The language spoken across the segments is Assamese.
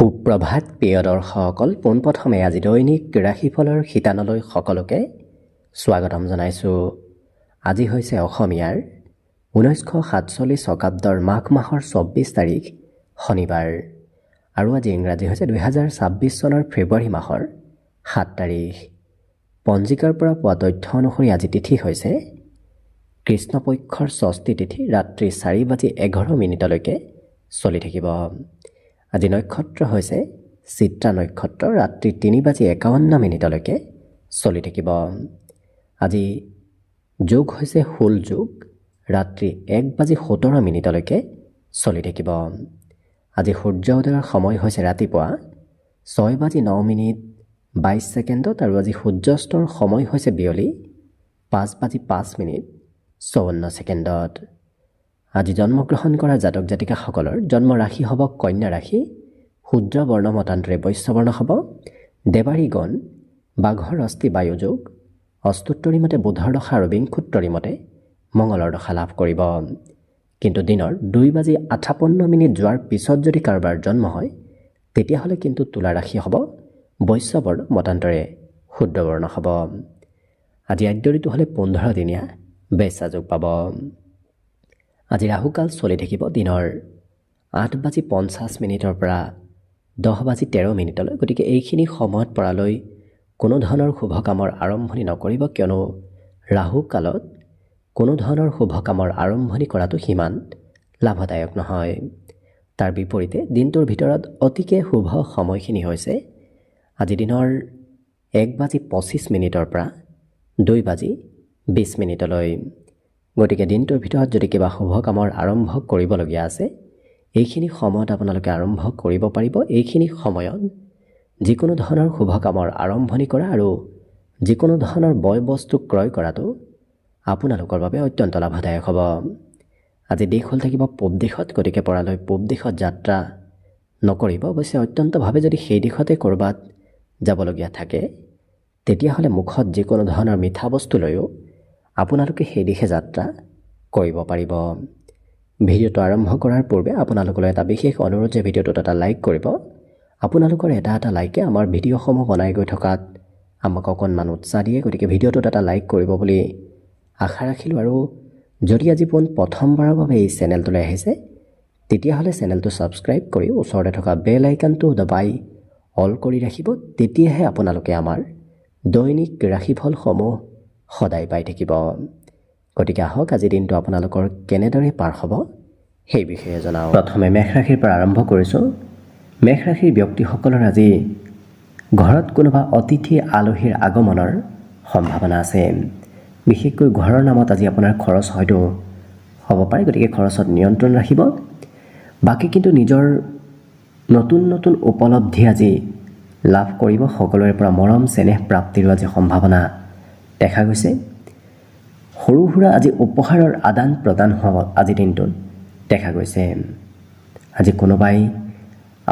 সুপ্ৰভাত প্ৰিয় দৰ্শকসকল, পোনপ্ৰথমে আজি দৈনিক ৰাশিফলৰ শিতানলৈ সকলোকে স্বাগতম জনাইছোঁ। আজি হৈছে অসমীয়াৰ 1947 শকাব্দৰ মাঘ মাহৰ 24 তাৰিখ শনিবাৰ আৰু আজি ইংৰাজী হৈছে 2026 চনৰ ফেব্ৰুৱাৰী মাহৰ 7 তাৰিখ। পঞ্জিকাৰ পৰা পোৱা তথ্য অনুসৰি আজি তিথি হৈছে কৃষ্ণপক্ষৰ ষষ্ঠী তিথি, ৰাত্ৰি 4:11 চলি থাকিব। আজি নক্ষত্ৰ হৈছে চিত্ৰা নক্ষত্ৰ, ৰাত্ৰি 3:51 চলি থাকিব। আজি যোগ হৈছে হুল যোগ, ৰাত্ৰি 1:17 চলি থাকিব। আজি সূৰ্য উদয়ৰ সময় হৈছে ৰাতিপুৱা 6:09:22 আৰু আজি সূৰ্যাস্তৰ সময় হৈছে বিয়লি 5:05:54। আজি জন্মগ্ৰহণ কৰা জাতক জাতিকাসকলৰ জন্ম ৰাশি হ'ব কন্যা ৰাশি, শূদ্ৰ বৰ্ণ মতান্তৰে বৈশ্য বৰ্ণ হ'ব, দেৱাৰী গণ, বাঘৰ অস্থি বায়ুযোগ, অস্তুত্তৰী মতে বুধৰ দশা আৰু বিংশোত্তৰী মতে মঙলৰ দশা লাভ কৰিব। কিন্তু দিনৰ 2:58 যোৱাৰ পিছত যদি কাৰোবাৰ জন্ম হয় তেতিয়াহ'লে কিন্তু তুলা ৰাশি হ'ব বৈশ্য বৰ্ণ মতান্তৰে শূদ্ৰ বৰ্ণ হ'ব। আজি আদ্য ঋতু হ'লে 15 দিনীয়া বেশ্যা যোগ পাব। আজি ৰাহুকাল চলি থাকিব দিনৰ 8:50 পৰা 10:13। গতিকে এইখিনি সময়ত পৰালৈ কোনো ধৰণৰ শুভ কামৰ আৰম্ভণি নকৰিব, কিয়নো ৰাহুকালত কোনো ধৰণৰ শুভ কামৰ আৰম্ভণি কৰাটো সিমান লাভদায়ক নহয়। তাৰ বিপৰীতে দিনটোৰ ভিতৰত অতিকে শুভ সময়খিনি হৈছে আজি দিনৰ 1:25 পৰা 2:20। গতিকে দিনটোৰ ভিতৰত যদি কিবা শুভ কামৰ আৰম্ভ কৰিবলগীয়া আছে এইখিনি সময়ত আপোনালোকে আৰম্ভ কৰিব পাৰিব। এইখিনি সময়ত যিকোনো ধৰণৰ শুভ কামৰ আৰম্ভণি কৰা আৰু যিকোনো ধৰণৰ বয় বস্তু ক্ৰয় কৰাটো আপোনালোকৰ বাবে অত্যন্ত লাভদায়ক হ'ব। আজি দিশ হ'ল থাকিব পূব দিশত, গতিকে পৰালৈ পূব দিশত যাত্ৰা নকৰিব। অৱশ্যে অত্যন্তভাৱে যদি সেই দিশতে ক'ৰবাত যাবলগীয়া থাকে তেতিয়াহ'লে মুখত যিকোনো ধৰণৰ মিঠা বস্তু লৈও আপোনালোকে সেই দিশে যাত্ৰা কৰিব পাৰিব। ভিডিঅ'টো আৰম্ভ কৰাৰ পূৰ্বে আপোনালোকলৈ এটা বিশেষ অনুৰোধ যে ভিডিঅ'টোত এটা লাইক কৰিব। আপোনালোকৰ এটা লাইকে আমাৰ ভিডিঅ'সমূহ বনাই গৈ থকাত আমাক অকণমান উৎসাহ দিয়ে, গতিকে ভিডিঅ'টোত এটা লাইক কৰিব বুলি আশা ৰাখিলোঁ। আৰু যদি আজি প্ৰথমবাৰৰ বাবে এই চেনেলটোলৈ আহিছে তেতিয়াহ'লে চেনেলটো ছাবস্ক্ৰাইব কৰি ওচৰতে থকা বেল আইকনটো দবাই অল কৰি ৰাখিব, তেতিয়াহে আপোনালোকে আমাৰ দৈনিক ৰাশিফলসমূহ সদায় পাই থাকিব। গতিকে আহক আজি দিনটো আপোনালোকৰ কেনেদৰে পাৰ হ'ব সেই বিষয়ে জনাওঁ। প্ৰথমে মেষ ৰাশিৰ পৰা আৰম্ভ কৰিছোঁ। মেষ ৰাশিৰ ব্যক্তিসকলৰ আজি ঘৰত কোনোবা অতিথি আলহীৰ আগমনৰ সম্ভাৱনা আছে। বিশেষকৈ ঘৰৰ নামত আজি আপোনাৰ খৰচ হয়তো হ'ব পাৰে, গতিকে খৰচত নিয়ন্ত্ৰণ ৰাখিব। বাকী কিন্তু নিজৰ নতুন নতুন উপলব্ধি আজি লাভ কৰিব। সকলোৰে পৰা মৰম চেনেহ প্ৰাপ্তিৰো আজি সম্ভাৱনা দেখা গৈছে। সৰু সুৰা আজি উপহাৰৰ আদান প্ৰদান হোৱা আজি দিনটোত দেখা গৈছে। আজি কোনোবাই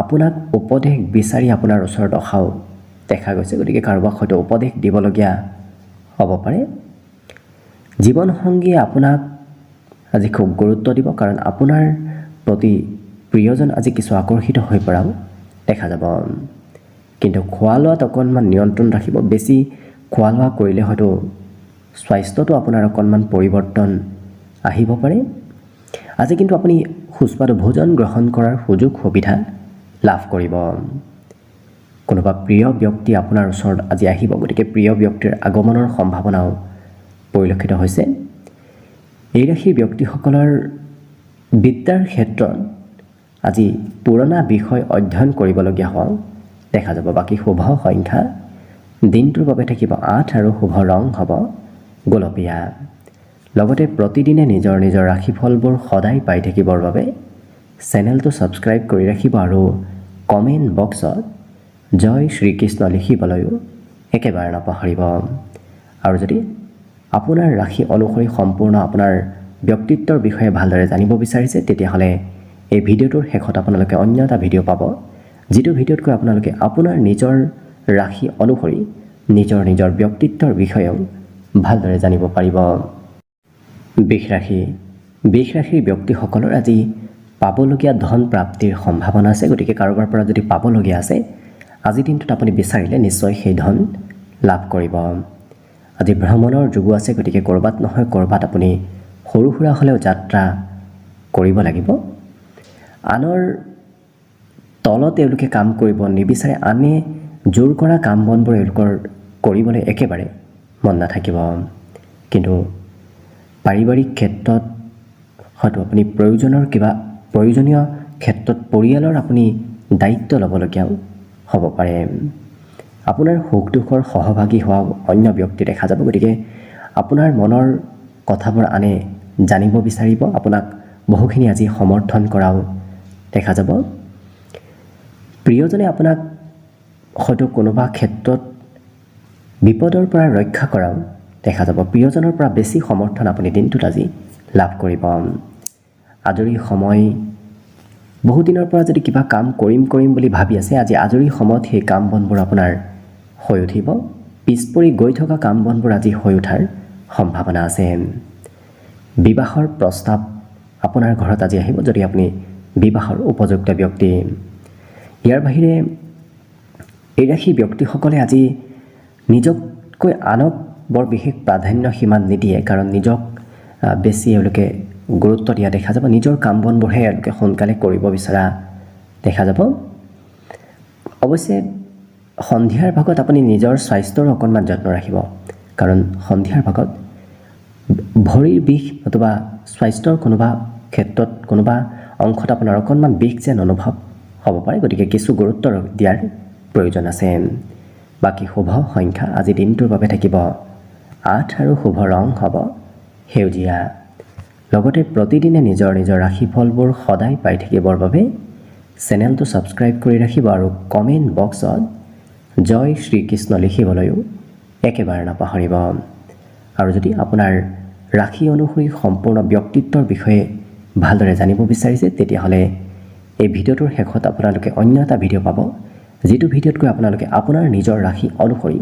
আপোনাক উপদেশ বিচাৰি আপোনাৰ ওচৰত অহাও দেখা গৈছে, গতিকে কাৰোবাক হয়তো উপদেশ দিবলগীয়া হ'ব পাৰে। জীৱনসংগীয়ে আপোনাক আজি খুব গুৰুত্ব দিব, কাৰণ আপোনাৰ প্ৰতি প্ৰিয়জন আজি কিছু আকৰ্ষিত হৈ পৰাও দেখা যাব। কিন্তু খোৱা লোৱাত অকণমান নিয়ন্ত্ৰণ ৰাখিব। বেছি খোৱা লোৱা কৰিলে হয়তো স্বাস্থ্যটো আপোনাৰ অকণমান পৰিৱৰ্তন আহিব পাৰে। আজি কিন্তু আপুনি সুস্বাদু ভোজন গ্ৰহণ কৰাৰ সুযোগ সুবিধা লাভ কৰিব। কোনোবা প্ৰিয় ব্যক্তি আপোনাৰ ওচৰত আজি আহিব, গতিকে প্ৰিয় ব্যক্তিৰ আগমনৰ সম্ভাৱনাও পৰিলক্ষিত হৈছে। এই ৰাশিৰ ব্যক্তিসকলৰ বিদ্যাৰ ক্ষেত্ৰত আজি পুৰণা বিষয় অধ্যয়ন কৰিবলগীয়া হোৱাও দেখা যাব। বাকী শুভ সংখ্যা দিনটোৰ বাবে থাকিব 8 আৰু শুভ ৰং হ'ব গোলপীয়া। লগতে প্ৰতিদিনে নিজৰ নিজৰ ৰাশিফলবোৰ সদায় পাই থাকিবৰ বাবে চেনেলটো ছাবস্ক্ৰাইব কৰি ৰাখিব আৰু কমেণ্ট বক্সত জয় শ্ৰীকৃষ্ণ লিখিবলৈও একেবাৰে নাপাহৰিব। আৰু যদি আপোনাৰ ৰাশি অনুসৰি সম্পূৰ্ণ আপোনাৰ ব্যক্তিত্বৰ বিষয়ে ভালদৰে জানিব বিচাৰিছে তেতিয়াহ'লে এই ভিডিঅ'টোৰ শেষত আপোনালোকে অন্য এটা ভিডিঅ' পাব, যিটো ভিডিঅ'তকৈ আপোনালোকে আপোনাৰ নিজৰ ৰাশি অনুসৰি নিজৰ নিজৰ ব্যক্তিত্বৰ বিষয়েও ভালদৰে জানিব পাৰিব। বৃষ ৰাশিৰ ব্যক্তিসকলৰ আজি পাবলগীয়া ধন প্ৰাপ্তিৰ সম্ভাৱনা আছে। গতিকে কাৰোবাৰ পৰা যদি পাবলগীয়া আছে আজিৰ দিনটোত আপুনি বিচাৰিলে নিশ্চয় সেই ধন লাভ কৰিব। আজি ভ্ৰমণৰ যোগো আছে। গতিকে ক'ৰবাত নহয় ক'ৰবাত আপুনি সৰু সুৰা হ'লেও যাত্ৰা কৰিব লাগিব। আনৰ তলত তেওঁলোকে কাম কৰিব নিবিচাৰে। আনে জোৰ কৰা কাম বনবোৰ এওঁলোকৰ কৰিবলৈ একেবাৰে মন নাথাকিব। কিন্তু পাৰিবাৰিক ক্ষেত্ৰত হয়তো আপুনি প্ৰয়োজনীয় ক্ষেত্ৰত পৰিয়ালৰ আপুনি দায়িত্ব ল'বলগীয়াও হ'ব পাৰে। আপোনাৰ সুখ দুখৰ সহভাগী হোৱা অন্য ব্যক্তি দেখা যাব। গতিকে আপোনাৰ মনৰ কথাবোৰ আনে জানিব বিচাৰিব। আপোনাক বহুখিনি আজি সমৰ্থন কৰাও দেখা যাব। প্ৰিয়জনে আপোনাক হয়তো কোনোবা ক্ষেত্ৰত বিপদৰ পৰা ৰক্ষা কৰাও দেখা যাব। প্ৰিয়জনৰ পৰা বেছি সমৰ্থন আপুনি দিনটোত আজি লাভ কৰিব। আজৰি সময় বহুদিনৰ পৰা যদি কিবা কাম কৰিম বুলি ভাবি আছে আজি আজৰি সময়ত সেই কাম বনবোৰ আপোনাৰ হৈ উঠিব। পিছ পৰি গৈ থকা কাম বনবোৰ আজি হৈ উঠাৰ সম্ভাৱনা আছে। বিবাহৰ প্ৰস্তাৱ আপোনাৰ ঘৰত আজি আহিব যদি আপুনি বিবাহৰ উপযুক্ত ব্যক্তি। ইয়াৰ বাহিৰে এই ৰাশিৰ ব্যক্তিসকলে আজি নিজতকৈ আনক বৰ বিশেষ প্ৰাধান্য সিমান নিদিয়ে। কাৰণ নিজক বেছি এওঁলোকে গুৰুত্ব দিয়া দেখা যাব। নিজৰ কাম বনবোৰহে এওঁলোকে সোনকালে কৰিব বিচৰা দেখা যাব। অৱশ্যে সন্ধিয়াৰ ভাগত আপুনি নিজৰ স্বাস্থ্যৰো অকণমান যত্ন ৰাখিব। কাৰণ সন্ধিয়াৰ ভাগত ভৰিৰ বিষ নতুবা স্বাস্থ্যৰ কোনোবা ক্ষেত্ৰত কোনোবা অংশত আপোনাৰ অকণমান বিষ যেন অনুভৱ হ'ব পাৰে। গতিকে কিছু গুৰুত্ব দিয়াৰ প্ৰয়োজন আছে। বাকী শুভ সংখ্যা আজি দিনটোৰ বাবে থাকিব 8 আৰু শুভ ৰং হ'ব সেউজীয়া। লগতে প্ৰতিদিনে নিজৰ ৰাশিফলবোৰ সদায় পাই থাকিবৰ বাবে চেনেলটো ছাবস্ক্ৰাইব কৰি ৰাখিব আৰু কমেণ্ট বক্সত জয় শ্ৰীকৃষ্ণ লিখিবলৈও একেবাৰে নাপাহৰিব। আৰু যদি আপোনাৰ ৰাশি অনুসৰি সম্পূৰ্ণ ব্যক্তিত্বৰ বিষয়ে ভালদৰে জানিব বিচাৰিছে তেতিয়াহ'লে এই ভিডিঅ'টোৰ শেষত আপোনালোকে অন্য এটা ভিডিঅ' পাব। যিটো ভিডিঅ'তকৈ আপোনালোকে আপোনাৰ নিজৰ ৰাশি অনুসৰি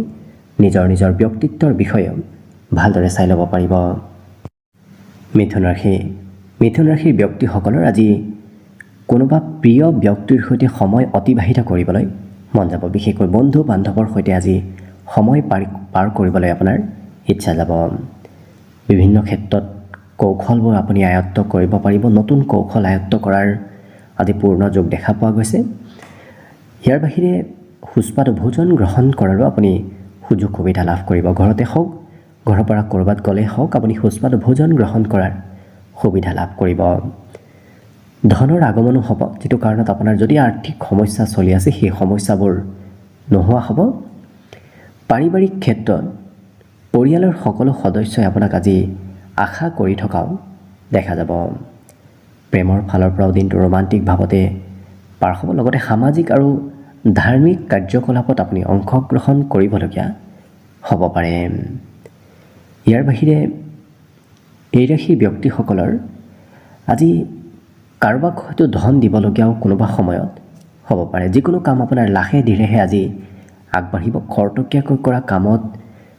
নিজৰ ব্যক্তিত্বৰ বিষয়ে ভালদৰে চাই ল'ব পাৰিব। মিথুন ৰাশিৰ ব্যক্তিসকলৰ আজি কোনোবা প্ৰিয় ব্যক্তিৰ সৈতে সময় অতিবাহিত কৰিবলৈ মন যাব। বিশেষকৈ বন্ধু বান্ধৱৰ সৈতে আজি সময় পাৰ কৰিবলৈ আপোনাৰ ইচ্ছা যাব। বিভিন্ন ক্ষেত্ৰত কৌশলবোৰ আপুনি আয়ত্ব কৰিব পাৰিব। নতুন কৌশল আয়ত্ব কৰাৰ আজি পূৰ্ণ যোগ দেখা পোৱা গৈছে। ইয়াৰ বাহিৰে সুস্বাদু ভোজন গ্ৰহণ কৰাৰো আপুনি সুযোগ সুবিধা লাভ কৰিব। ঘৰতে হওক ঘৰৰ পৰা ক'ৰবাত গ'লে হওক আপুনি সুস্বাদু ভোজন গ্ৰহণ কৰাৰ সুবিধা লাভ কৰিব। ধনৰ আগমনো হ'ব। যিটো কাৰণত আপোনাৰ যদি আৰ্থিক সমস্যা চলি আছে সেই সমস্যাবোৰ নোহোৱা হ'ব। পাৰিবাৰিক ক্ষেত্ৰত পৰিয়ালৰ সকলো সদস্যই আপোনাক আজি আশা কৰি থকাও দেখা যাব। প্ৰেমৰ ফালৰ পৰাও দিনটো ৰোমান্টিক ভাৱতে পাৰ হ'ব। লগতে সামাজিক আৰু ধাৰ্মিক কাৰ্যকলাপত আপুনি অংশগ্ৰহণ কৰিবলগীয়া হ'ব পাৰে। ইয়াৰ বাহিৰে এই ৰাশিৰ ব্যক্তিসকলৰ আজি কাৰোবাক হয়তো ধন দিবলগীয়াও কোনোবা সময়ত হ'ব পাৰে। যিকোনো কাম আপোনাৰ লাহে ধীৰেহে আজি আগবাঢ়িব। খৰতকীয়াকৈ কৰা কামত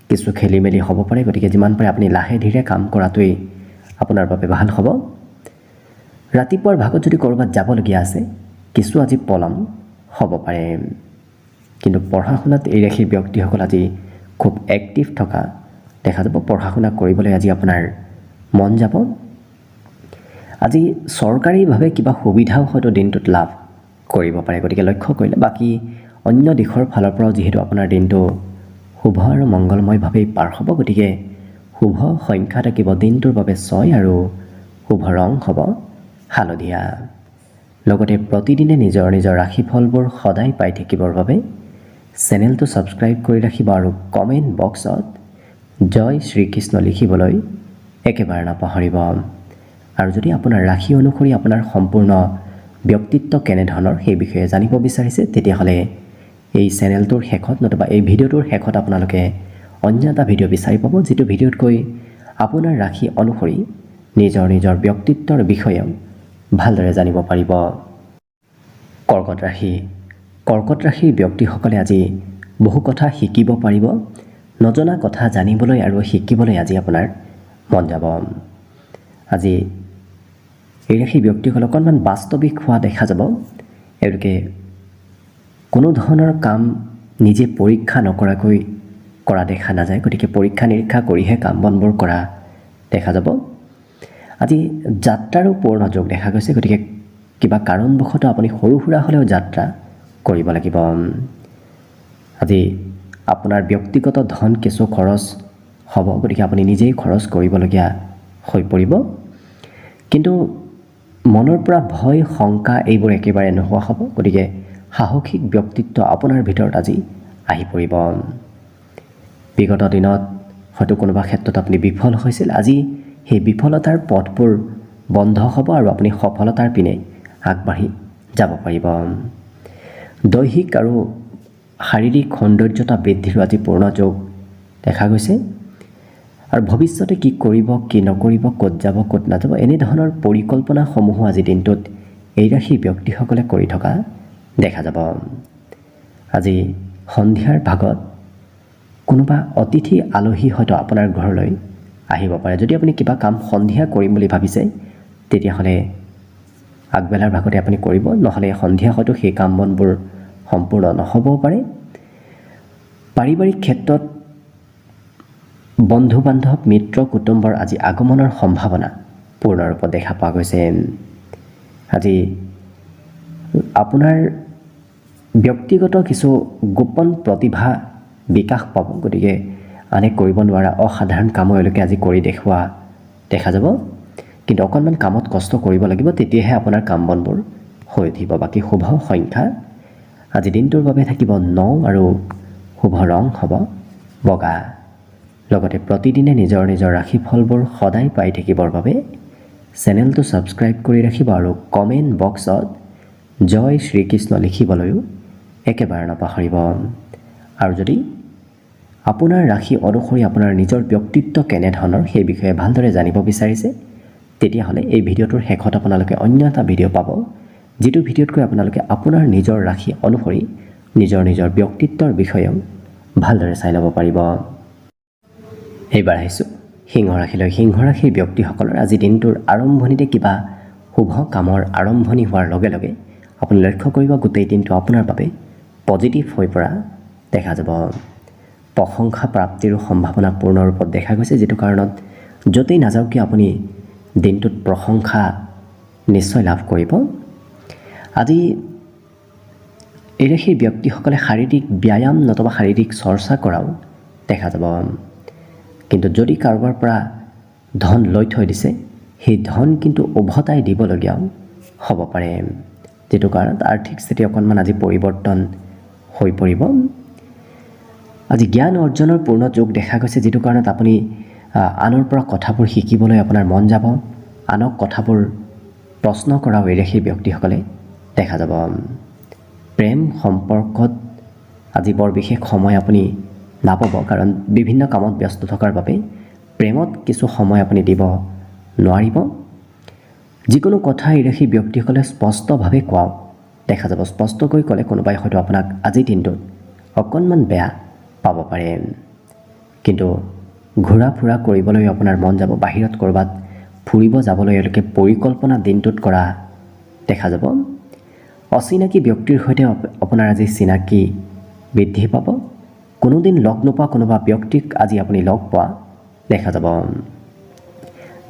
কিছু খেলি মেলি হ'ব পাৰে। গতিকে যিমান পাৰে আপুনি লাহে ধীৰে কাম কৰাটোৱেই আপোনাৰ বাবে ভাল হ'ব। ৰাতিপুৱাৰ ভাগত যদি ক'ৰবাত যাবলগীয়া আছে কিছু আজি পলম হ'ব পাৰে। কিন্তু পঢ়া শুনাত এই ৰাশিৰ ব্যক্তিসকল আজি খুব এক্টিভ থকা দেখা যাব। পঢ়া শুনা কৰিবলৈ আজি আপোনাৰ মন যাব। আজি চৰকাৰীভাৱে কিবা সুবিধাও হয়তো দিনটোত লাভ কৰিব পাৰে। গতিকে লক্ষ্য কৰিলে বাকী অন্য দিশৰ ফালৰ পৰাও যিহেতু আপোনাৰ দিনটো শুভ আৰু মংগলময়ভাৱেই পাৰ হ'ব। গতিকে শুভ সংখ্যা থাকিব দিনটোৰ বাবে 6 আৰু শুভ ৰং হ'ব হালধীয়া। লগতে প্ৰতিদিনে নিজৰ ৰাশিফলবোৰ সদায় পাই থাকিবৰ বাবে চেনেলটো ছাবস্ক্ৰাইব কৰি ৰাখিব আৰু কমেণ্ট বক্সত জয় শ্ৰীকৃষ্ণ লিখিবলৈ একেবাৰে নাপাহৰিব। আৰু যদি আপোনাৰ ৰাশি অনুসৰি আপোনাৰ সম্পূৰ্ণ ব্যক্তিত্ব কেনেধৰণৰ সেই বিষয়ে জানিব বিচাৰিছে তেতিয়াহ'লে এই চেনেলটোৰ শেষত নতুবা এই ভিডিঅ'টোৰ শেষত আপোনালোকে অন্য এটা ভিডিঅ' বিচাৰি পাব। যিটো ভিডিঅ'তকৈ আপোনাৰ ৰাশি অনুসৰি নিজৰ ব্যক্তিত্বৰ বিষয়ে ভালদৰে জানিব পাৰিব। কৰ্কট ৰাশিৰ ব্যক্তিসকলে আজি বহু কথা শিকিব পাৰিব। নজনা কথা জানিবলৈ আৰু শিকিবলৈ আজি আপোনাৰ মন যাব। আজি এই ৰাশি ব্যক্তিসকল অকণমান বাস্তৱিক হোৱা দেখা যাব। এওঁলোকে কোনো ধৰণৰ কাম নিজে পৰীক্ষা নকৰাকৈ কৰা দেখা নাযায়, গতিকে পৰীক্ষা নিৰীক্ষা কৰিহে কাম বনবোৰ কৰা দেখা যাব। আজি যাত্ৰাৰো পূৰ্ণ যোগ দেখা গৈছে, গতিকে কিবা কাৰণবশতঃ আপুনি সৰু সুৰা হ'লেও যাত্ৰা কৰিব লাগিব। আজি আপোনাৰ ব্যক্তিগত ধন কিছু খৰচ হ'ব, গতিকে আপুনি নিজেই খৰচ কৰিবলগীয়া হৈ পৰিব। কিন্তু মনৰ পৰা ভয় শংকা এইবোৰ একেবাৰে নোহোৱা হ'ব, গতিকে সাহসিক ব্যক্তিত্ব আপোনাৰ ভিতৰত আজি আহি পৰিব। বিগত দিনত হয়তো কোনোবা ক্ষেত্ৰত আপুনি বিফল হৈছিল, আজি সেই বিফলতাৰ পথবোৰ বন্ধ হ'ব আৰু আপুনি সফলতাৰ পিনে আগবাঢ়ি যাব পাৰিব। দৈহিক আৰু শাৰীৰিক সৌন্দৰ্যতা বৃদ্ধিৰো আজি পূৰ্ণ যোগ দেখা গৈছে। আৰু ভৱিষ্যতে কি কৰিব কি নকৰিব, ক'ত যাব ক'ত নাযাব, এনেধৰণৰ পৰিকল্পনাসমূহো আজি দিনটোত এই ৰাশিৰ ব্যক্তিসকলে কৰি থকা দেখা যাব। আজি সন্ধিয়াৰ ভাগত কোনোবা অতিথি আলহী হয়তো আপোনাৰ ঘৰলৈ আহিব পাৰে। যদি আপুনি কিবা কাম সন্ধিয়া কৰিম বুলি ভাবিছে, তেতিয়াহ'লে আগবেলাৰ ভাগতে আপুনি কৰিব, নহ'লে সন্ধিয়া হয়তো সেই কাম বনবোৰ সম্পূৰ্ণ নহ'বও পাৰে। পাৰিবাৰিক ক্ষেত্ৰত বন্ধু বান্ধৱ মিত্ৰ কুটুম্বৰ আজি আগমনৰ সম্ভাৱনা পূৰ্ণৰূপত দেখা পোৱা গৈছে। আজি আপোনাৰ ব্যক্তিগত কিছু গোপন প্ৰতিভা বিকাশ পাব, গতিকে আনে কৰিব নোৱাৰা অসাধাৰণ কামো এওঁলোকে আজি কৰি দেখুওৱা দেখা যাব। কিন্তু অকণমান কামত কষ্ট কৰিব লাগিব, তেতিয়াহে আপোনাৰ কাম বনবোৰ হৈ উঠিব। বাকী শুভ সংখ্যা আজি দিনটোৰ বাবে থাকিব 9 আৰু শুভ ৰং হ'ব বগা। লগতে প্ৰতিদিনে নিজৰ নিজৰ ৰাশিফলবোৰ সদায় পাই থাকিবৰ বাবে চেনেলটো ছাবস্ক্ৰাইব কৰি ৰাখিব আৰু কমেণ্ট বক্সত জয় শ্ৰীকৃষ্ণ লিখিবলৈও একেবাৰে নাপাহৰিব। আৰু যদি আপোনাৰ ৰাশি অনুসৰি আপোনাৰ নিজৰ ব্যক্তিত্ব কেনেধৰণৰ সেই বিষয়ে ভালদৰে জানিব বিচাৰিছে, তেতিয়াহ'লে এই ভিডিঅ'টোৰ শেষত আপোনালোকে অন্য এটা ভিডিঅ' পাব, যিটো ভিডিঅ'তকৈ আপোনালোকে আপোনাৰ নিজৰ ৰাশি অনুসৰি নিজৰ নিজৰ ব্যক্তিত্বৰ বিষয়েও ভালদৰে চাই ল'ব পাৰিব। এইবাৰ আহিছোঁ সিংহ ৰাশিলৈ। সিংহ ৰাশিৰ ব্যক্তিসকলৰ আজি দিনটোৰ আৰম্ভণিতে কিবা শুভ কামৰ আৰম্ভণি হোৱাৰ লগে লগে আপুনি লক্ষ্য কৰিব গোটেই দিনটো আপোনাৰ বাবে পজিটিভ হৈ পৰা দেখা যাব। প্ৰশংসা প্ৰাপ্তিৰো সম্ভাৱনা পূৰ্ণৰূপত দেখা গৈছে, যিটো কাৰণত য'তেই নাযাওক কিয় আপুনি দিনটোত প্ৰশংসা নিশ্চয় লাভ কৰিব। আজি এই ৰাশিৰ ব্যক্তিসকলে শাৰীৰিক ব্যায়াম নতুবা শাৰীৰিক চৰ্চা কৰাও দেখা যাব। কিন্তু যদি কাৰোবাৰ পৰা ধন লৈ থৈ দিছে, সেই ধন কিন্তু উভতাই দিবলগীয়াও হ'ব পাৰে, যিটো কাৰণত আৰ্থিক স্থিতি অকণমান আজি পৰিৱৰ্তন হৈ পৰিব। আজি জ্ঞান অৰ্জনৰ পূৰ্ণ যোগ দেখা গৈছে, যিটো কাৰণত আপুনি আনৰ পৰা কথাবোৰ শিকিবলৈ আপোনাৰ মন যাব, আনক কথাবোৰ প্ৰশ্ন কৰাও এই ৰাশিৰ ব্যক্তিসকলে দেখা যাব। প্ৰেম সম্পৰ্কত আজি বৰ বিশেষ সময় আপুনি নাপাব, কাৰণ বিভিন্ন কামত ব্যস্ত থকাৰ বাবে প্ৰেমত কিছু সময় আপুনি দিব নোৱাৰিব। যিকোনো কথা এই ৰাশিৰ ব্যক্তিসকলে স্পষ্টভাৱে কোৱাও দেখা যাব। স্পষ্টকৈ ক'লে কোনোবাই হয়তো আপোনাক আজিৰ দিনটোত অকণমান বেয়া পাব পাৰে, কিন্তু ঘূৰা ফুৰা কৰিবলৈ আপোনাৰ মন যাব, বাহিৰত ক'ৰবাত ফুৰিব যাবলৈ এওঁলোকে পৰিকল্পনা দিনটোত কৰা দেখা যাব। অচিনাকি ব্যক্তিৰ সৈতে আপোনাৰ আজি চিনাকি বৃদ্ধি পাব। কোনোদিন লগ নোপোৱা কোনোবা ব্যক্তিক আজি আপুনি লগ পোৱা দেখা যাব।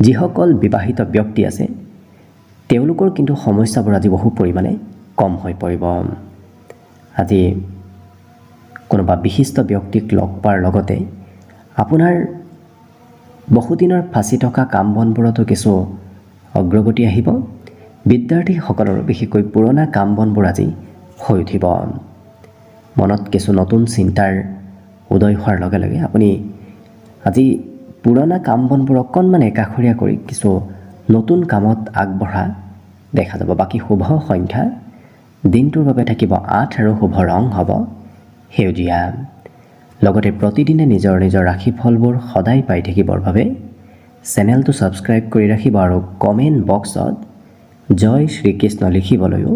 যিসকল বিবাহিত ব্যক্তি আছে তেওঁলোকৰ কিন্তু সমস্যাবোৰ আজি বহু পৰিমাণে কম হৈ পৰিব। আজি কোনোবা বিশিষ্ট ব্যক্তিক লগ পোৱাৰ লগতে আপোনাৰ বহুদিনৰ ফাঁচি থকা কাম বনবোৰতো কিছু অগ্ৰগতি আহিব। বিদ্যাৰ্থীসকলৰ বিশেষকৈ পুৰণা কাম বনবোৰ আজি হৈ উঠিব। মনত কিছু নতুন চিন্তাৰ উদয় হোৱাৰ লগে লগে আপুনি আজি পুৰণা কাম বনবোৰ অকণমান একাষৰীয়া কৰি কিছু নতুন কামত আগবঢ়া দেখা যাব। বাকী শুভ সংখ্যা দিনটোৰ বাবে থাকিব 8 আৰু শুভ ৰং হ'ব সেউজীয়া। লগতে প্ৰতিদিনে নিজৰ নিজৰ ৰাশিফলবোৰ সদায় পাই থাকিবৰ বাবে চেনেলটো ছাবস্ক্ৰাইব কৰি ৰাখিব আৰু কমেণ্ট বক্সত জয় শ্ৰীকৃষ্ণ লিখিবলৈও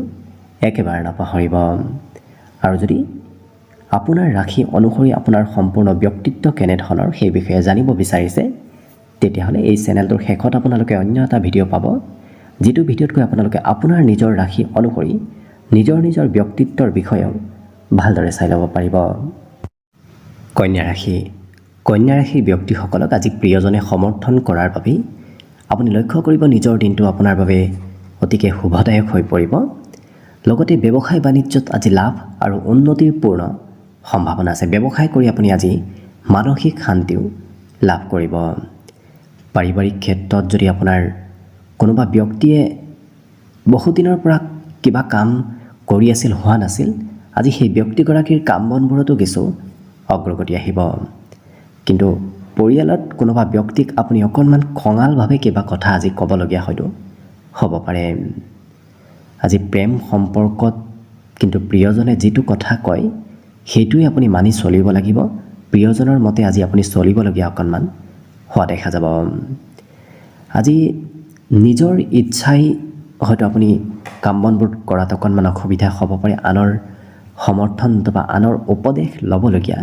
একেবাৰে নাপাহৰিব। আৰু যদি আপোনাৰ ৰাশি অনুসৰি আপোনাৰ সম্পূৰ্ণ ব্যক্তিত্ব কেনেধৰণৰ সেই বিষয়ে জানিব বিচাৰিছে, তেতিয়াহ'লে এই চেনেলটোৰ শেষত আপোনালোকে অন্য এটা ভিডিঅ' পাব, যিটো ভিডিঅ'তকৈ আপোনালোকে আপোনাৰ নিজৰ ৰাশি অনুসৰি নিজৰ নিজৰ ব্যক্তিত্বৰ বিষয়েও ভালদৰে চাই ল'ব পাৰিব। কন্যা ৰাশি। কন্যা ৰাশিৰ ব্যক্তিসকলক আজি প্ৰিয়জনে সমৰ্থন কৰাৰ বাবেই আপুনি লক্ষ্য কৰিব নিজৰ দিনটো আপোনাৰ বাবে অতিকে শুভদায়ক হৈ পৰিব। লগতে ব্যৱসায় বাণিজ্যত আজি লাভ আৰু উন্নতিৰ পূৰ্ণ সম্ভাৱনা আছে। ব্যৱসায় কৰি আপুনি আজি মানসিক শান্তিও লাভ কৰিব। পাৰিবাৰিক ক্ষেত্ৰত যদি আপোনাৰ কোনোবা ব্যক্তিয়ে বহুদিনৰ পৰা কিবা কাম কৰি আছিল, হোৱা নাছিল, আজি সেই ব্যক্তিগৰাকীৰ কাম বনবোৰতো কিছু অগ্ৰগতি আহিব। কিন্তু পৰিয়ালত কোনোবা ব্যক্তিক আপুনি অকণমান খঙালভাৱে কিবা কথা আজি ক'বলগীয়া হয়তো হ'ব পাৰে। আজি প্ৰেম সম্পৰ্কত কিন্তু প্ৰিয়জনে যিটো কথা কয় সেইটোৱে আপুনি মানি চলিব লাগিব। প্ৰিয়জনৰ মতে আজি আপুনি চলিবলগীয়া অকণমান হোৱা দেখা যাব। আজি নিজৰ ইচ্ছাই হয়তো আপুনি কাম বনবোৰ কৰাত অকণমান অসুবিধা হ'ব পাৰে। আনৰ সমৰ্থন বা আনৰ উপদেশ ল'বলগীয়া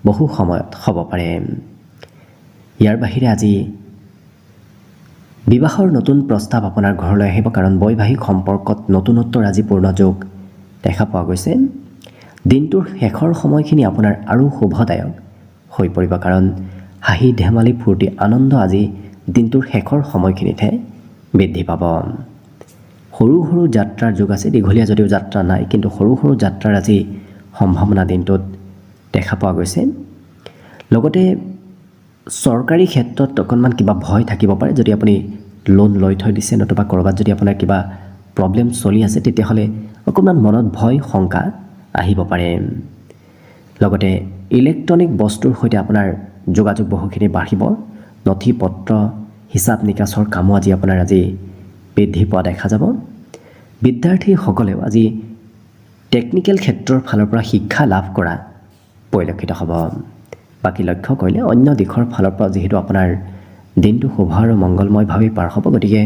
বহু সময়ত হ'ব পাৰে। ইয়াৰ বাহিৰে আজি বিবাহৰ নতুন প্ৰস্তাৱ আপোনাৰ ঘৰলৈ আহিব, কাৰণ বৈবাহিক সম্পৰ্কত নতুনত্বৰ আজি পূৰ্ণ যোগ দেখা পোৱা গৈছে। দিনটোৰ শেষৰ সময়খিনি আপোনাৰ আৰু শুভদায়ক হৈ পৰিব, কাৰণ হাঁহি ধেমালি ফূৰ্তি আনন্দ আজি দিনটোৰ শেষৰ সময়খিনিতহে বৃদ্ধি পাব। সৰু সৰু যাত্ৰাৰ যোগ আছে। দীঘলীয়া যদিও যাত্ৰা নাই, কিন্তু সৰু সৰু যাত্ৰাৰ আজি সম্ভাৱনা দিনটোত দেখা পোৱা গৈছে। লগতে চৰকাৰী ক্ষেত্ৰত অকণমান কিবা ভয় থাকিব পাৰে। যদি আপুনি লোন লৈ থৈ দিছে, নতুবা ক'ৰবাত যদি আপোনাৰ কিবা প্ৰব্লেম চলি আছে, তেতিয়াহ'লে অকণমান মনত ভয় শংকা আহিব পাৰে। লগতে ইলেক্ট্ৰনিক বস্তুৰ সৈতে আপোনাৰ যোগাযোগ বহুখিনি বাঢ়িব। নথি পত্ৰ হিচাপ নিকাচৰ কামো আজি আপোনাৰ বৃদ্ধি পোৱা দেখা যাব। বিদ্যাৰ্থীসকলেও আজি টেকনিকেল ক্ষেত্ৰৰ ফালৰ পৰা শিক্ষা লাভ কৰা পৰিলক্ষিত হ'ব। বাকী লক্ষ্য কৰিলে অন্য দিশৰ ফালৰ পৰা যিহেতু আপোনাৰ দিনটো শুভ আৰু মংগলময়ভাৱে পাৰ হ'ব, গতিকে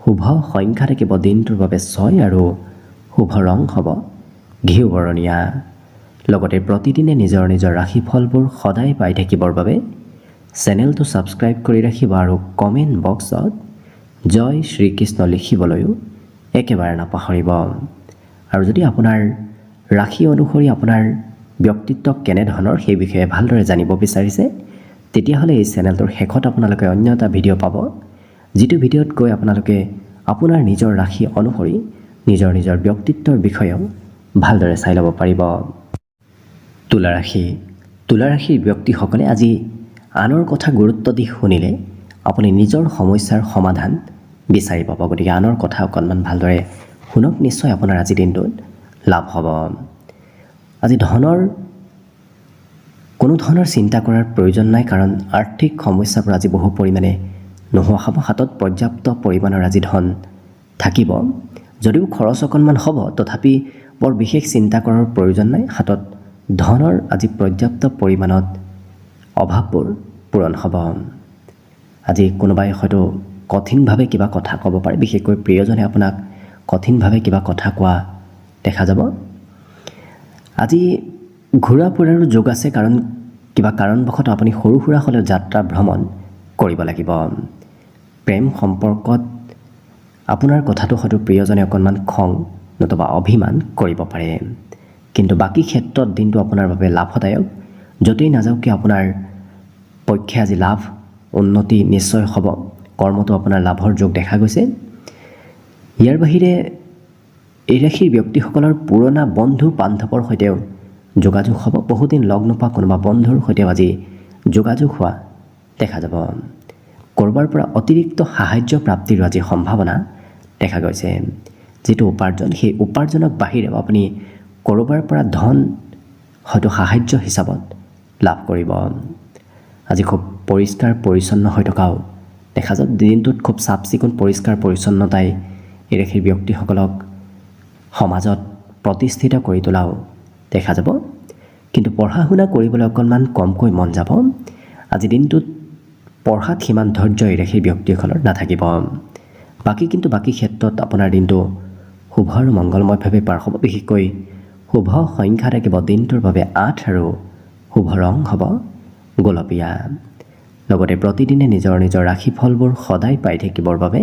শুভ সংখ্যা থাকিব দিনটোৰ বাবে 6 আৰু শুভ ৰং হ'ব ঘিউ বৰণীয়া। লগতে প্ৰতিদিনে নিজৰ নিজৰ ৰাশিফলবোৰ সদায় পাই থাকিবৰ বাবে চেনেলটো ছাবস্ক্ৰাইব কৰি ৰাখিব আৰু কমেণ্ট বক্সত জয় শ্ৰীকৃষ্ণ লিখিবলৈও একেবাৰে নাপাহৰিব। আৰু যদি আপোনাৰ ৰাশি অনুসৰি আপোনাৰ ব্যক্তিত্ব কেনেধৰণৰ সেই বিষয়ে ভালদৰে জানিব বিচাৰিছে, তেতিয়াহ'লে এই চেনেলটোৰ শেষত আপোনালোকে অন্য এটা ভিডিঅ' পাব, যিটো ভিডিঅ'ত গৈ আপোনালোকে আপোনাৰ নিজৰ ৰাশি অনুসৰি নিজৰ নিজৰ ব্যক্তিত্বৰ বিষয়েও ভালদৰে চাই ল'ব পাৰিব। তুলা ৰাশি। তুলা ৰাশিৰ ব্যক্তিসকলে আজি আনৰ কথা গুৰুত্ব দি শুনিলে আপুনি নিজৰ সমস্যাৰ সমাধান বিচাৰি পাব। গতিকে আনৰ কথা অকণমান ভালদৰে শুনক, নিশ্চয় আপোনাৰ আজি দিনটোত লাভ হ'ব। আজি ধনৰ কোনো ধৰণৰ চিন্তা কৰাৰ প্ৰয়োজন নাই, কাৰণ আৰ্থিক সমস্যাবোৰ আজি বহু পৰিমাণে নোহোৱা হ'ব। হাতত পৰ্যাপ্ত পৰিমাণৰ আজি ধন থাকিব। যদিও খৰচ অকণমান হ'ব, তথাপি বৰ বিশেষ চিন্তা কৰাৰ প্ৰয়োজন নাই। হাতত ধনৰ আজি পৰ্যাপ্ত পৰিমাণত অভাৱবোৰ পূৰণ হ'ব। আজি কোনোবাই হয়তো কঠিনভাৱে কিবা কথা ক'ব পাৰে, বিশেষকৈ প্ৰিয়জনে আপোনাক কঠিনভাৱে কিবা কথা কোৱা দেখা যাব। আজি ঘূৰা ফুৰাৰো যোগ আছে, কাৰণ কিবা কাৰণবশতঃ আপুনি সৰু সুৰা হ'লেও যাত্ৰা ভ্ৰমণ কৰিব লাগিব। প্ৰেম সম্পৰ্কত আপোনাৰ কথাটো হয়তো প্ৰিয়জনে অকণমান খং নতুবা অভিমান কৰিব পাৰে, কিন্তু বাকী ক্ষেত্ৰত দিনটো আপোনাৰ বাবে লাভদায়ক। য'তেই নাযাওক কিয় আপোনাৰ পক্ষে আজি লাভ উন্নতি নিশ্চয় হ'ব। কৰ্মটো আপোনাৰ লাভৰ যোগ দেখা গৈছে। ইয়াৰ বাহিৰে এই ৰাশিৰ ব্যক্তিসকলৰ পুৰণা বন্ধু বান্ধৱৰ সৈতেও যোগাযোগ হ'ব। বহুদিন লগ নোপোৱা কোনোবা বন্ধুৰ সৈতেও আজি যোগাযোগ হোৱা দেখা যাব। ক'ৰবাৰ পৰা অতিৰিক্ত সাহায্য প্ৰাপ্তিৰ আজি সম্ভাৱনা দেখা গৈছে। যিটো উপাৰ্জন, সেই উপাৰ্জনক বাহিৰেও আপুনি ক'ৰবাৰ পৰা ধন হয়তো সাহায্য হিচাপত লাভ কৰিব। আজি খুব পৰিষ্কাৰ পৰিচ্ছন্ন হৈ থকাও দেখা যাব। দিনটোত খুব চাফ চিকুণ পৰিষ্কাৰ পৰিচ্ছন্নতাই এই ৰাশিৰ ব্যক্তিসকলক সমাজত প্ৰতিষ্ঠিত কৰি তোলাও দেখা যাব। কিন্তু পঢ়া শুনা কৰিবলৈ অকণমান কমকৈ মন যাব। আজি দিনটোত পঢ়াত সিমান ধৈৰ্য এই ৰাশিৰ ব্যক্তিসকলৰ নাথাকিব। বাকী ক্ষেত্ৰত আপোনাৰ দিনটো শুভ আৰু মংগলময়ভাৱে পাৰ হ'ব। বিশেষকৈ শুভ সংখ্যা থাকিব দিনটোৰ বাবে 8 আৰু শুভ ৰং হ'ব গোলপীয়া। লগতে প্ৰতিদিনে নিজৰ নিজৰ ৰাশিফলবোৰ সদায় পাই থাকিবৰ বাবে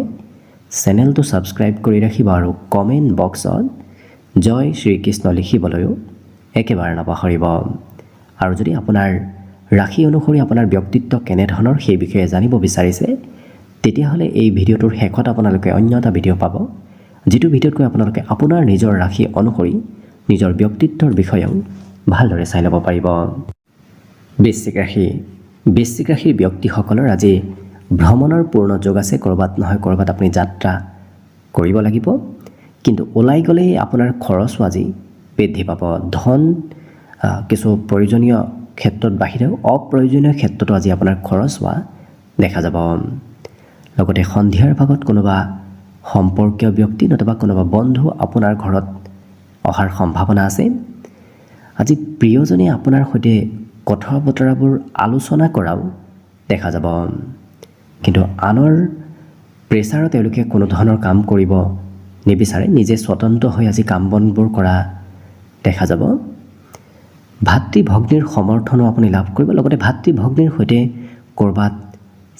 চেনেলটো ছাবস্ক্ৰাইব কৰি ৰাখিব আৰু কমেণ্ট বক্সত জয় শ্ৰীকৃষ্ণ লিখিবলৈও একেবাৰে নাপাহৰিব। আৰু যদি আপোনাৰ ৰাশি অনুসৰি আপোনাৰ ব্যক্তিত্ব কেনেধৰণৰ সেই বিষয়ে জানিব বিচাৰিছে, তেতিয়াহ'লে এই ভিডিঅ'টোৰ শেষত আপোনালোকে অন্য এটা ভিডিঅ' পাব, যিটো ভিডিঅ'ত গৈ আপোনালোকে আপোনাৰ নিজৰ ৰাশি অনুসৰি নিজৰ ব্যক্তিত্বৰ বিষয়েও ভালদৰে চাই ল'ব পাৰিব। বৃশ্চিক ৰাশি। বৃশ্চিক ৰাশিৰ ব্যক্তিসকলৰ আজি ভ্ৰমণৰ পূৰ্ণ যোগ আছে। ক'ৰবাত নহয় ক'ৰবাত আপুনি যাত্ৰা কৰিব লাগিব, কিন্তু ওলাই গ'লেই আপোনাৰ খৰচো আজি বৃদ্ধি পাব। ধন কিছু প্ৰয়োজনীয় ক্ষেত্ৰত বাহিৰেও অপ্ৰয়োজনীয় ক্ষেত্ৰতো আজি আপোনাৰ খৰচ হোৱা দেখা যাব। লগতে সন্ধিয়াৰ ভাগত কোনোবা সম্পৰ্কীয় ব্যক্তি নতুবা কোনোবা বন্ধু আপোনাৰ ঘৰত অহাৰ সম্ভাৱনা আছে। আজি প্ৰিয়জনে আপোনাৰ সৈতে কথা বতৰাবোৰ আলোচনা কৰাও দেখা যাব, কিন্তু আনৰ প্ৰেছাৰত তেওঁলোকে কোনো ধৰণৰ কাম কৰিব নিবিচাৰে। নিজে স্বতন্ত্ৰ হৈ আজি কাম বনবোৰ কৰা দেখা যাব। ভাতৃ ভগ্নীৰ সমৰ্থনো আপুনি লাভ কৰিব। লগতে ভাতৃ ভগ্নীৰ সৈতে ক'ৰবাত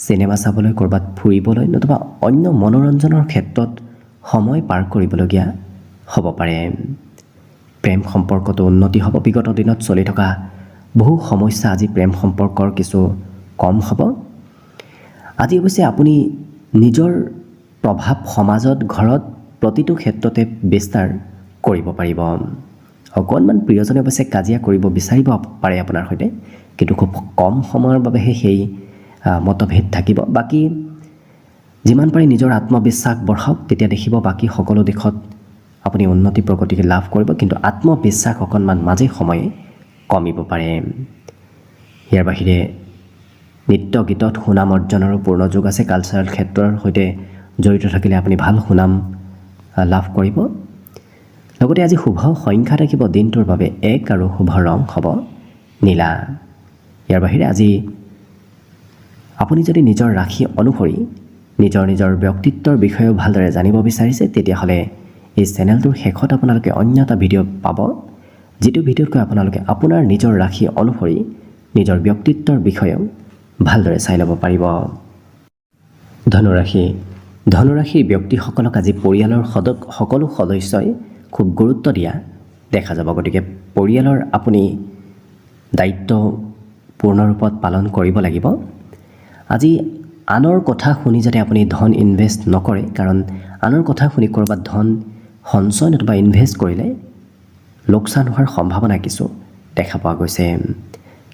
চিনেমা চাবলৈ, ক'ৰবাত ফুৰিবলৈ নতুবা অন্য মনোৰঞ্জনৰ ক্ষেত্ৰত সময় পাৰ কৰিবলগীয়া হ'ব পাৰে। প্ৰেম সম্পৰ্কতো উন্নতি হ'ব। বিগত দিনত চলি থকা বহু সমস্যা আজি প্ৰেম সম্পৰ্কৰ কিছু কম হ'ব। আজি অৱশ্যে আপুনি নিজৰ প্ৰভাৱ সমাজত, ঘৰত প্ৰতিটো ক্ষেত্ৰতে বিস্তাৰ কৰিব পাৰিব। অকণমান প্ৰিয়জনে অৱশ্যে কাজিয়া কৰিব বিচাৰিব পাৰে আপোনাৰ সৈতে, কিন্তু খুব কম সময়ৰ বাবেহে সেই মতভেদ থাকিব। বাকী যিমান পাৰি নিজৰ আত্মবিশ্বাস বঢ়াওক, তেতিয়া দেখিব বাকী সকলো দিশত আপুনি উন্নতি প্ৰগতি লাভ কৰিব, কিন্তু আত্মবিশ্বাস অকণমান মাজে সময়ে কমিব পাৰে। ইয়াৰ বাহিৰে নৃত্য গীতত সুনাম অৰ্জনৰো পূৰ্ণ যোগ আছে। কালচাৰেল ক্ষেত্ৰৰ সৈতে জড়িত থাকিলে আপুনি ভাল সুনাম লাভ কৰিব। লগতে আজি শুভ সংখ্যা থাকিব দিনটোৰ বাবে 1 আৰু শুভ ৰং হ'ব নীলা। ইয়াৰ বাহিৰে আজি আপুনি যদি নিজৰ ৰাশি অনুসৰি নিজৰ ব্যক্তিত্বৰ বিষয়েও ভালদৰে জানিব বিচাৰিছে, তেতিয়াহ'লে এই চেনেলটোৰ শেষত আপোনালোকে অন্য এটা ভিডিঅ' পাব, যিটো ভিডিঅ'তকৈ আপোনালোকে আপোনাৰ নিজৰ ৰাশি অনুসৰি নিজৰ ব্যক্তিত্বৰ বিষয়েও ভালদৰে চাই ল'ব পাৰিব। ধনুৰাশি। ধনুৰাশিৰ ব্যক্তিসকলক আজি পৰিয়ালৰ সকলো সদস্যই খুব গুৰুত্ব দিয়া দেখা যাব। গতিকে পৰিয়ালৰ আপুনি দায়িত্ব পূৰ্ণৰূপত পালন কৰিব লাগিব। আজি আনৰ কথা শুনি যাতে আপুনি ধন ইনভেষ্ট নকৰে, কাৰণ আনৰ কথা শুনি ক'ৰবাত ধন সঞ্চয় নতুবা ইনভেষ্ট কৰিলে লোকচান হোৱাৰ সম্ভাৱনা কিছু দেখা পোৱা গৈছে।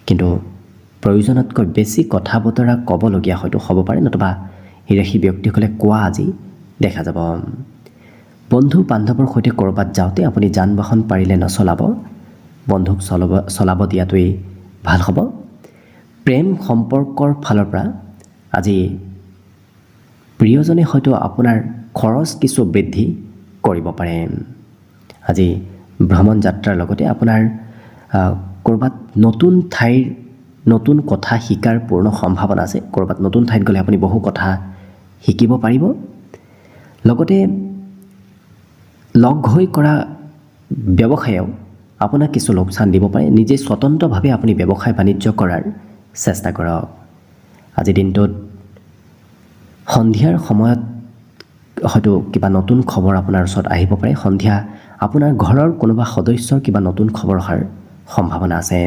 কিন্তু প্ৰয়োজনতকৈ বেছি কথা বতৰা ক'বলগীয়া হয়তো হ'ব পাৰে, নতুবা এই ৰাশি ব্যক্তিসকলে কোৱা আজি দেখা যাব। বন্ধু বান্ধৱৰ সৈতে ক'ৰবাত যাওঁতে আপুনি যান বাহন পাৰিলে নচলাব, বন্ধুক চলাব দিয়াটোৱেই ভাল হ'ব। প্ৰেম সম্পৰ্কৰ ফালৰ পৰা আজি প্ৰিয়জনে হয়তো আপোনাৰ খৰচ কিছু বৃদ্ধি কৰিব পাৰে। আজি ভ্ৰমণ যাত্ৰাৰ লগতে আপোনাৰ ক'ৰবাত নতুন ঠাইৰ নতুন কথা শিকাৰ পূৰ্ণ সম্ভাৱনা আছে। ক'ৰবাত নতুন ঠাইত গ'লে আপুনি বহু কথা শিকিব পাৰিব। লগতে লগ হৈ কৰা ব্যৱসায়েও আপোনাক কিছু লোকচান দিব পাৰে। নিজে স্বতন্ত্ৰভাৱে আপুনি ব্যৱসায় বাণিজ্য কৰাৰ চেষ্টা কৰক। আজিৰ দিনটোত সন্ধিয়াৰ সময়ত হয়তো কিবা নতুন খবৰ আপোনাৰ ওচৰত আহিব পাৰে। সন্ধিয়া আপোনাৰ ঘৰৰ কোনোবা সদস্যৰ কিবা নতুন খবৰ অহাৰ সম্ভাৱনা আছে।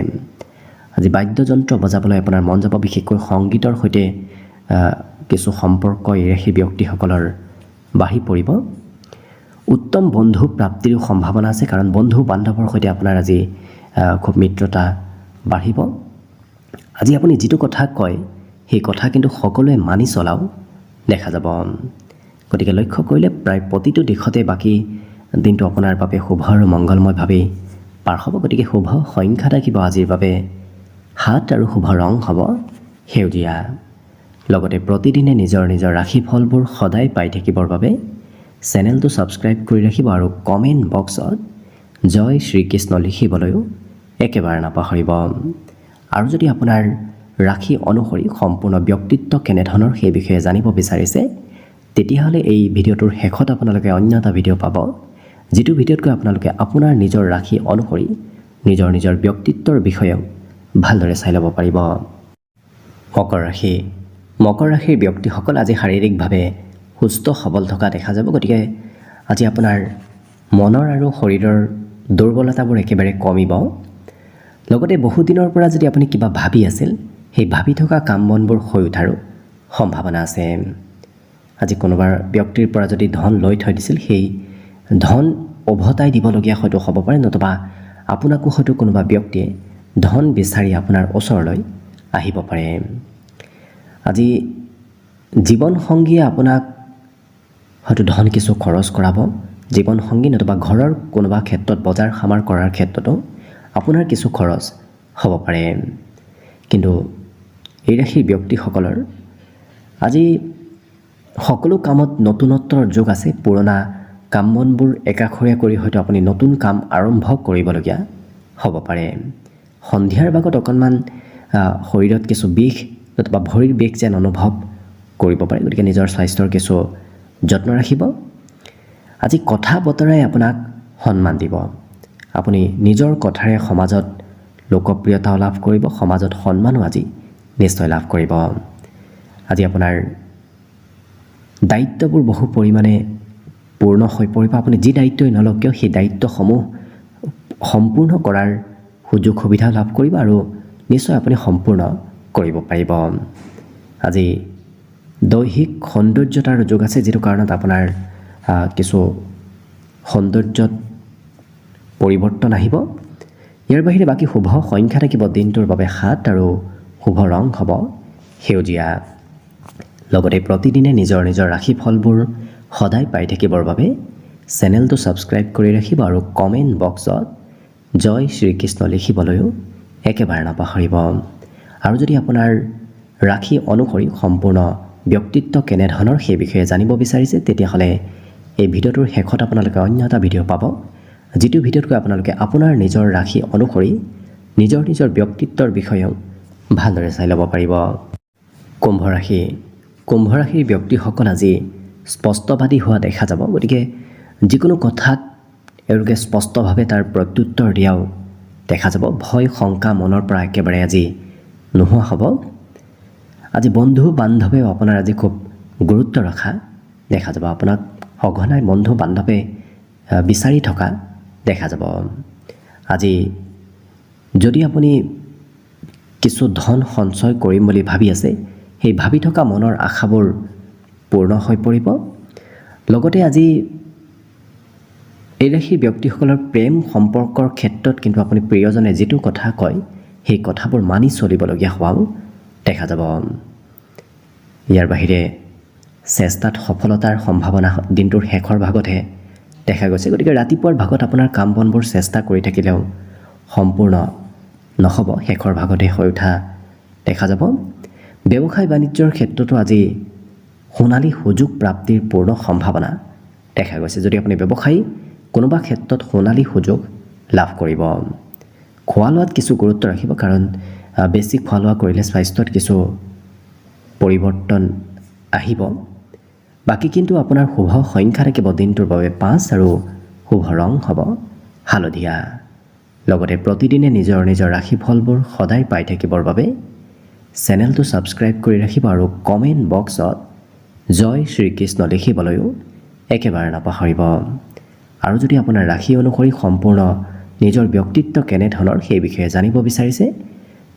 আজি বাদ্যযন্ত্ৰ বজাবলৈ আপোনাৰ মন যাব, বিশেষকৈ সংগীতৰ সৈতে কিছু সম্পৰ্ক এই ৰাশি ব্যক্তিসকলৰ বাঢ়ি পৰিব। উত্তম বন্ধু প্ৰাপ্তিৰো সম্ভাৱনা আছে, কাৰণ বন্ধু বান্ধৱৰ সৈতে আপোনাৰ আজি খুব মিত্ৰতা বাঢ়িব। আজি আপুনি যিটো কথা কয় সেই কথা কিন্তু সকলোৱে মানি চলাও দেখা যাব। গতিকে লক্ষ্য কৰিলে প্ৰায় প্ৰতিটো দিশতে বাকী দিনটো আপোনাৰ বাবে শুভ আৰু মংগলময়ভাৱেই পাৰ হ'ব। গতিকে শুভ সংখ্যা থাকিব আজিৰ বাবে 7 আৰু শুভ ৰং হ'ব সেউজীয়া। লগতে প্ৰতিদিনে নিজৰ ৰাশিফলবোৰ সদায় পাই থাকিবৰ বাবে চেনেলটো ছাবস্ক্ৰাইব কৰি ৰাখিব আৰু কমেণ্ট বক্সত জয় শ্ৰীকৃষ্ণ লিখিবলৈও একেবাৰে নাপাহৰিব। আৰু যদি আপোনাৰ ৰাশি অনুসৰি সম্পূৰ্ণ ব্যক্তিত্ব কেনেধৰণৰ সেই বিষয়ে জানিব বিচাৰিছে, তেতিয়াহ'লে এই ভিডিঅ'টোৰ শেষত আপোনালোকে অন্য এটা ভিডিঅ' পাব, যিটো ভিডিঅ'তকৈ আপোনালোকে আপোনাৰ নিজৰ ৰাশি অনুসৰি নিজৰ ব্যক্তিত্বৰ বিষয়েও ভালদৰে চাই ল'ব পাৰিব। মকৰ ৰাশি। মকৰ ৰাশিৰ ব্যক্তিসকল আজি শাৰীৰিকভাৱে সুস্থ সবল থকা দেখা যাব। গতিকে আজি আপোনাৰ মনৰ আৰু শৰীৰৰ দুৰ্বলতাবোৰ একেবাৰে কমিব। লগতে বহুদিনৰ পৰা যদি আপুনি কিবা ভাবি আছিল, সেই ভাবি থকা কাম বনবোৰ হৈ উঠাৰো সম্ভাৱনা আছে। আজি কোনোবা ব্যক্তিৰ পৰা যদি ধন লৈ থৈ দিছিল, সেই ধন উভতাই দিবলগীয়া হয়তো হ'ব পাৰে, নতুবা আপোনাকো হয়তো কোনোবা ব্যক্তিয়ে ধন বিচাৰি আপোনাৰ ওচৰলৈ আহিব পাৰে। আজি জীৱনসংগীয়ে আপোনাক হয়তো ধন কিছু খৰচ কৰাব। জীৱনসংগী নতুবা ঘৰৰ কোনোবা ক্ষেত্ৰত বজাৰ সমাৰ কৰাৰ ক্ষেত্ৰতো আপোনাৰ কিছু খৰচ হ'ব পাৰে। কিন্তু এই ৰাশিৰ ব্যক্তিসকলৰ আজি সকলো কামত নতুনত্বৰ যোগ আছে। পুৰণা কাম বনবোৰ একাষৰীয়া কৰি হয়তো আপুনি নতুন কাম আৰম্ভ কৰিবলগীয়া হ'ব পাৰে। সন্ধিয়াৰ ভাগত অকণমান শৰীৰত কিছু বিষ নতুবা ভৰিৰ বিষ যেন অনুভৱ কৰিব পাৰে। গতিকে নিজৰ স্বাস্থ্যৰ কিছু যত্ন ৰাখিব। আজি কথা বতৰাই আপোনাক সন্মান দিব। আপুনি নিজৰ কথাৰে সমাজত লোকপ্ৰিয়তাও লাভ কৰিব, সমাজত সন্মানো আজি নিশ্চয় লাভ কৰিব। আজি আপোনাৰ দায়িত্ববোৰ বহু পৰিমাণে পূৰ্ণ হৈ পৰিব। আপুনি যি দায়িত্বই নলওক কিয় সেই দায়িত্বসমূহ সম্পূৰ্ণ কৰাৰ সুযোগ সুবিধা লাভ কৰিব আৰু নিশ্চয় আপুনি সম্পূৰ্ণ কৰিব পাৰিব। আজি দৈহিক সৌন্দৰ্যতাৰ যোগ আছে, যিটো কাৰণত আপোনাৰ কিছু সৌন্দৰ্যত পৰিৱৰ্তন আহিব। ইয়াৰ বাহিৰে বাকী শুভ সংখ্যা থাকিব দিনটোৰ বাবে 7 আৰু শুভ ৰং হ'ব সেউজীয়া। লগতে প্ৰতিদিনে নিজৰ নিজৰ ৰাশিফলবোৰ সদায় পাই থাকিবৰ বাবে চেনেলটো ছাবস্ক্ৰাইব কৰি ৰাখিব আৰু কমেণ্ট বক্সত জয় শ্ৰীকৃষ্ণ লিখিবলৈও একেবাৰে নাপাহৰিব। আৰু যদি আপোনাৰ ৰাশি অনুসৰি সম্পূৰ্ণ ব্যক্তিত্ব কেনেধৰণৰ সেই বিষয়ে জানিব বিচাৰিছে, তেতিয়াহ'লে এই ভিডিঅ'টোৰ শেষত আপোনালোকে অন্য এটা ভিডিঅ' পাব, যিটো ভিডিঅ'তকৈ আপোনালোকে আপোনাৰ নিজৰ ৰাশি অনুসৰি নিজৰ নিজৰ ব্যক্তিত্বৰ বিষয়েও ভালদৰে চাই ল'ব পাৰিব। কুম্ভ ৰাশি। কুম্ভ ৰাশিৰ ব্যক্তিসকল আজি স্পষ্টবাদী হোৱা দেখা যাব। গতিকে যিকোনো কথাত এওঁলোকে স্পষ্টভাৱে তাৰ প্ৰত্যুত্তৰ দিয়াও দেখা যাব। ভয় শংকা মনৰ পৰা একেবাৰে আজি নোহোৱা হ'ব। আজি বন্ধু বান্ধৱেও আপোনাৰ আজি খুব গুৰুত্ব ৰখা দেখা যাব। আপোনাক সঘনাই বন্ধু বান্ধৱে বিচাৰি থকা দেখা যাব। আজি যদি আপুনি কিছু ধন সঞ্চয় কৰিম বুলি ভাবি আছে, সেই ভাবি থকা মনৰ আশাবোৰ পূৰ্ণ হৈ পৰিব। লগতে আজি এই ৰাশিৰ ব্যক্তিসকলৰ প্ৰেম সম্পৰ্কৰ ক্ষেত্ৰত কিন্তু আপুনি প্ৰিয়জনে যিটো কথা কয়, সেই কথাবোৰ মানি চলিবলগীয়া হোৱাও দেখা যাব। ইয়াৰ বাহিৰে চেষ্টাত সফলতাৰ সম্ভাৱনা দিনটোৰ শেষৰ ভাগতহে দেখা গৈছে। গতিকে ৰাতিপুৱাৰ ভাগত আপোনাৰ কাম বনবোৰ চেষ্টা কৰি থাকিলেও সম্পূৰ্ণ নহ'ব, শেষৰ ভাগতহে হৈ উঠা দেখা যাব। ব্যৱসায় বাণিজ্যৰ ক্ষেত্ৰতো আজি সোণালী সুযোগ প্ৰাপ্তিৰ পূৰ্ণ সম্ভাৱনা দেখা গৈছে। যদি আপুনি ব্যৱসায়ী, কোনোবা ক্ষেত্ৰত সোণালী সুযোগ লাভ কৰিব। খোৱা লোৱাত কিছু গুৰুত্ব ৰাখিব, কাৰণ বেছি খোৱা লোৱা কৰিলে স্বাস্থ্যত কিছু পৰিৱৰ্তন আহিব। বাকী কিন্তু আপোনাৰ শুভ সংখ্যা থাকিব দিনটোৰ বাবে 5 আৰু শুভ ৰং হ'ব হালধীয়া। লগতে প্ৰতিদিনে নিজৰ নিজৰ ৰাশিফলবোৰ সদায় পাই থাকিবৰ বাবে চেনেলটো ছাবস্ক্ৰাইব কৰি ৰাখিব আৰু কমেণ্ট বক্সত জয় শ্ৰীকৃষ্ণ লিখিবলৈও একেবাৰে নাপাহৰিব। আৰু যদি আপোনাৰ ৰাশি অনুসৰি সম্পূৰ্ণ নিজৰ ব্যক্তিত্ব কেনেধৰণৰ সেই বিষয়ে জানিব বিচাৰিছে,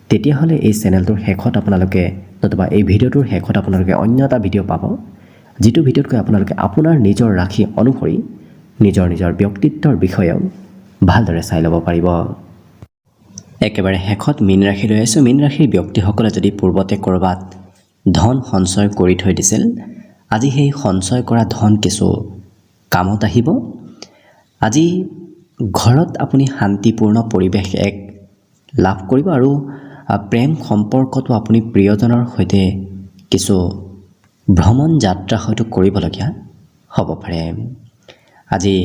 তেতিয়াহ'লে এই চেনেলটোৰ শেষত আপোনালোকে নতুবা এই ভিডিঅ'টোৰ শেষত আপোনালোকে অন্য এটা ভিডিঅ' পাব, যিটো ভিডিঅ'তকৈ আপোনালোকে আপোনাৰ নিজৰ ৰাশি অনুসৰি নিজৰ নিজৰ ব্যক্তিত্বৰ বিষয়েও ভালদৰে চাই ল'ব পাৰিব। একেবাৰে শেষত মীন ৰাশি লৈ আছোঁ। মীন ৰাশিৰ ব্যক্তিসকলে যদি পূৰ্বতে ক'ৰবাত ধন সঞ্চয় কৰি থৈ দিছিল, আজি সেই সঞ্চয় কৰা ধন কিছু কামত আহিব। আজি ঘৰত আপুনি শান্তিপূৰ্ণ পৰিৱেশ এক লাভ কৰিব আৰু প্ৰেম সম্পৰ্কতো আপুনি প্ৰিয়জনৰ সৈতে কিছু ভ্ৰমণ যাত্ৰা হয়তো কৰিবলগীয়া হ'ব পাৰে। আজি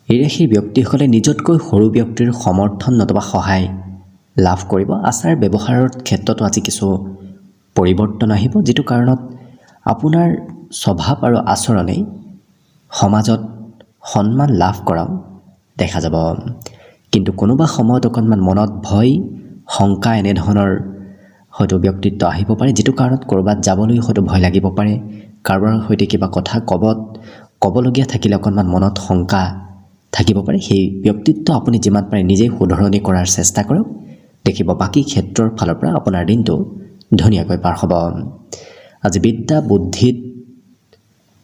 এই ৰাশিৰ ব্যক্তিসকলে নিজতকৈ সৰু ব্যক্তিৰ সমৰ্থন নতুবা সহায় লাভ কৰিব। আচাৰ ব্যৱহাৰৰ ক্ষেত্ৰতো আজি কিছু পৰিৱৰ্তন আহিব, যিটো কাৰণত আপোনাৰ স্বভাৱ আৰু আচৰণে সমাজত সন্মান লাভ কৰাও দেখা যাব। কিন্তু কোনোবা সময়ত অকণমান মনত ভয় শংকা এনেধৰণৰ হয়তো ব্যক্তিত্ব আহিব পাৰে, যিটো কাৰণত ক'ৰবাত যাবলৈ হয়তো ভয় লাগিব পাৰে, কাৰোবাৰ সৈতে কিবা কথা ক'বলগীয়া থাকিলে অকণমান মনত শংকা থাকিব পাৰে সেই ব্যক্তিত্ব আপুনি যিমান পাৰে নিজেই শুধৰণি কৰাৰ চেষ্টা কৰক দেখিব বাকী ক্ষেত্ৰৰ ফালৰ পৰা আপোনাৰ দিনটো ধুনীয়াকৈ পাৰ হ'ব আজি বিদ্যা বুদ্ধিত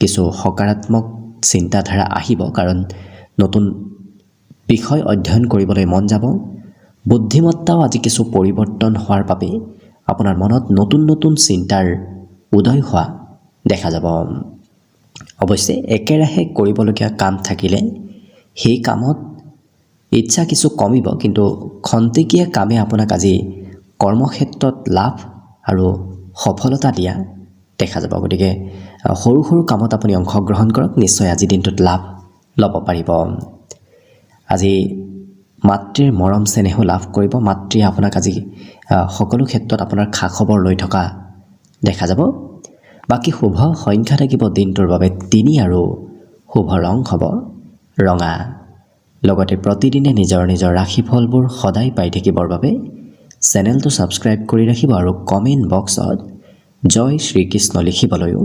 কিছু সকাৰাত্মক চিন্তাধাৰা আহিব কাৰণ নতুন বিষয় অধ্যয়ন কৰিবলৈ মন যাব বুদ্ধিমত্তাও আজি কিছু পৰিৱৰ্তন হোৱাৰ বাবে আপোনাৰ মনত নতুন নতুন চিন্তাৰ উদয় হোৱা দেখা যাব অৱশ্যে একেৰাহে কৰিবলগীয়া কাম থাকিলে সেই কামত ইচ্ছা কিছু কমিব কিন্তু খন্তেকীয়া কামে আপোনাক আজি কৰ্মক্ষেত্ৰত লাভ আৰু সফলতা দিয়া দেখা যাব গতিকে সৰু সৰু কামত আপুনি অংশগ্ৰহণ কৰক নিশ্চয় আজি দিনটোত লাভ ল'ব পাৰিব আজি মাতৃৰ মৰম চেনেহো লাভ কৰিব মাতৃয়ে আপোনাক আজি সকলো ক্ষেত্ৰত আপোনাৰ খা খবৰ লৈ থকা দেখা যাব বাকী শুভ সংখ্যা থাকিব দিনটোৰ বাবে 3 আৰু শুভ ৰং হ'ব ৰঙা লগতে প্ৰতিদিনে নিজৰ নিজৰ ৰাশিফলবোৰ সদায় পাই থাকিবৰ বাবে চেনেলটো সাবস্ক্ৰাইব কৰি ৰাখিব আৰু কমেন্ট বক্সত জয় শ্ৰীকৃষ্ণ লিখিবলৈও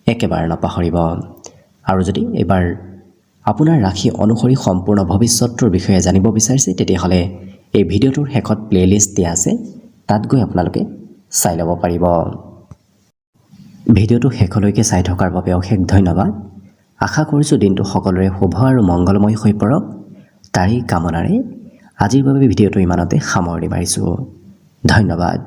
একেবাৰে নাপাহৰিব আৰু যদি এবাৰ আপোনাৰ ৰাশি অনুসৰি সম্পূৰ্ণ ভৱিষ্যতৰ বিষয়ে জানিব বিচাৰিছে তেতিয়াহ'লে এই ভিডিঅ'টোৰ শেষত প্লেলিষ্ট দিয়া আছে তাত গৈ আপোনালোকে চাই ল'ব পাৰিব ভিডিঅ'টো শেষলৈকে চাই থকাৰ বাবে অশেষ ধন্যবাদ আশা কৰিছোঁ দিনটো সকলোৰে শুভ আৰু মংগলময় হৈ পৰক তাৰেই কামনাৰে আজিৰ বাবে ভিডিঅ'টো ইমানতে সামৰণি মাৰিছোঁ ধন্যবাদ